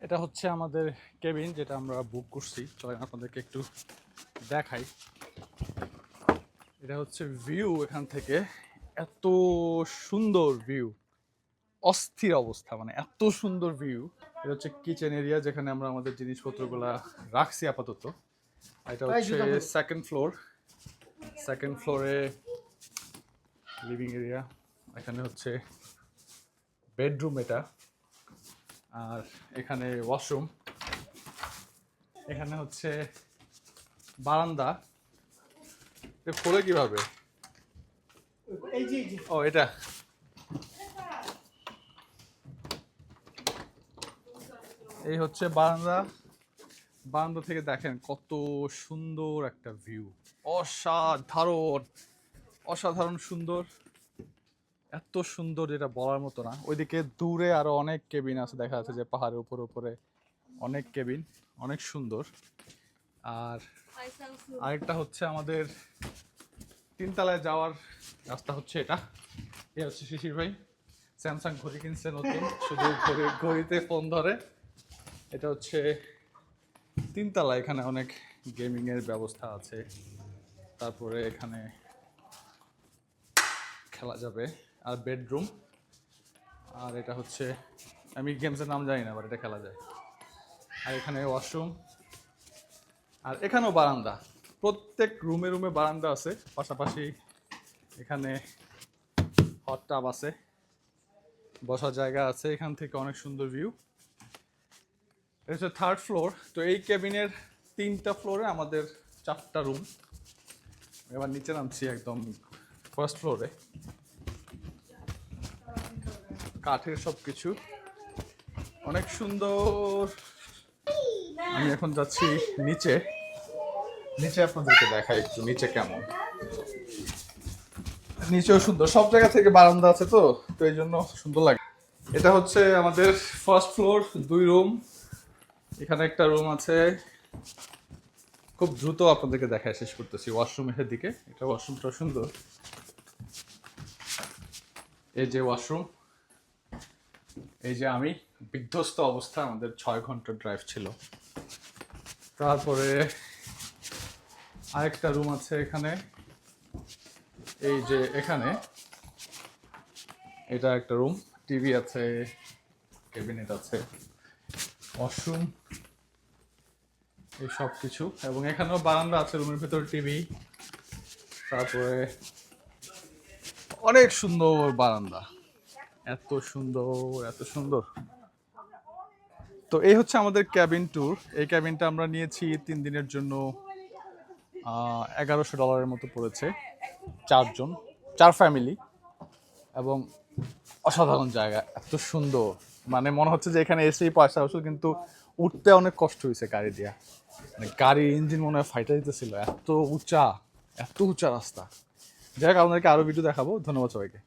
এটা হচ্ছে আমাদের কেবিন, যেটা আমরা বুক করছি। চলেন আপনাদেরকে একটু দেখাই। এটা হচ্ছে ভিউ এখান থেকে, এত সুন্দর ভিউ, অস্থির অবস্থা, মানে এত সুন্দর ভিউ। এটা হচ্ছে কিচেন এরিয়া, যেখানে আমরা আমাদের জিনিসপত্রগুলা রাখছি আপাতত। এটা হচ্ছে সেকেন্ড ফ্লোর। সেকেন্ড ফ্লোরে লিভিং এরিয়া, এখানে হচ্ছে বেডরুম এটা, আর এখানে ওয়াশরুম, এখানে হচ্ছে বারান্দা। এটা খোলে কিভাবে? ও এটা, এই হচ্ছে বারান্দা। বারান্দা থেকে দেখেন কত সুন্দর একটা ভিউ, অসাধারণ অসাধারণ সুন্দর, এত সুন্দর যেটা বলার মতো না। ওইদিকে দূরে আরো অনেক কেবিন আছে, দেখা যাচ্ছে যে পাহাড়ের উপরে উপরে অনেক কেবিন, অনেক সুন্দর। আর আরেকটা হচ্ছে আমাদের তিনতলায় যাওয়ার রাস্তা হচ্ছে এটা। এ হচ্ছে শিশির ভাই, স্যামসাং ঘড়ি কিনছে নতুন, শুধু ঘড়িতে ফোন ধরে। এটা হচ্ছে তিনতলা, এখানে অনেক গেমিং এর ব্যবস্থা আছে। তারপরে এখানে খেলা যাবে, আর বেডরুম। আর এটা হচ্ছে, আমি গেমসের নাম জানি না, বাট এটা খেলা যায়। আর এখানে ওয়াশরুম, আর এখানেও বারান্দা। প্রত্যেক রুমে রুমে বারান্দা আছে, পাশাপাশি এখানে হট টাব আছে, বসার জায়গা আছে। এখান থেকে অনেক সুন্দর ভিউ। এটা হচ্ছে থার্ড ফ্লোর। তো এই কেবিনের 3টা ফ্লোরে আমাদের 4টা রুম। এবার নিচে নামছি একদম ফার্স্ট ফ্লোরে। কাঠের সব কিছু, অনেক সুন্দর। আমি এখন যাচ্ছি নিচে। নিচে আপনাদেরকে দেখাই একটু নিচে কেমন। নিচেও সুন্দর, সব জায়গা থেকে বারান্দা আছে, তো তো এই জন্য সুন্দর লাগে। এটা হচ্ছে আমাদের ফার্স্ট ফ্লোর, 2 রুম। এখানে একটা রুম আছে। খুব দ্রুত আপনাদেরকে দেখায় শেষ করতেছি ওয়াশরুমের দিকে। এটা ওয়াশরুমটা সুন্দর, এই যে ওয়াশরুম। এই যে আমি বিধ্বস্ত অবস্থা, আমাদের 6 ঘন্টার ড্রাইভ ছিল। তারপরে আরেকটা রুম আছে এখানে, এই যে এখানে, এটা একটা রুম। টিভি আছে, ক্যাবিনেট আছে, ওয়াশরুম, এই সব কিছু। এবং এখানেও বারান্দা আছে, রুমের ভেতর টিভি। তারপরে অনেক সুন্দর বারান্দা, এত সুন্দর এত সুন্দর। তো এই হচ্ছে আমাদের ক্যাবিন ট্যুর। এই ক্যাবিনটা আমরা নিয়েছি 3 দিনের জন্য। $1100 মতো পড়েছে, 4 জন, 4 ফ্যামিলি। এবং অসাধারণ জায়গা, এত সুন্দর, মানে মনে হচ্ছে যে এখানে এসেই পয়সা ওষুধ। কিন্তু উঠতে অনেক কষ্ট হয়েছে গাড়ি দিয়া, মানে গাড়ির ইঞ্জিন মনে হয় ফাইটা দিতেছিল, এত উঁচা, এত উঁচা রাস্তা। যাই হোক, আপনাদেরকে আরো ভিডিও দেখাবো। ধন্যবাদ সবাইকে।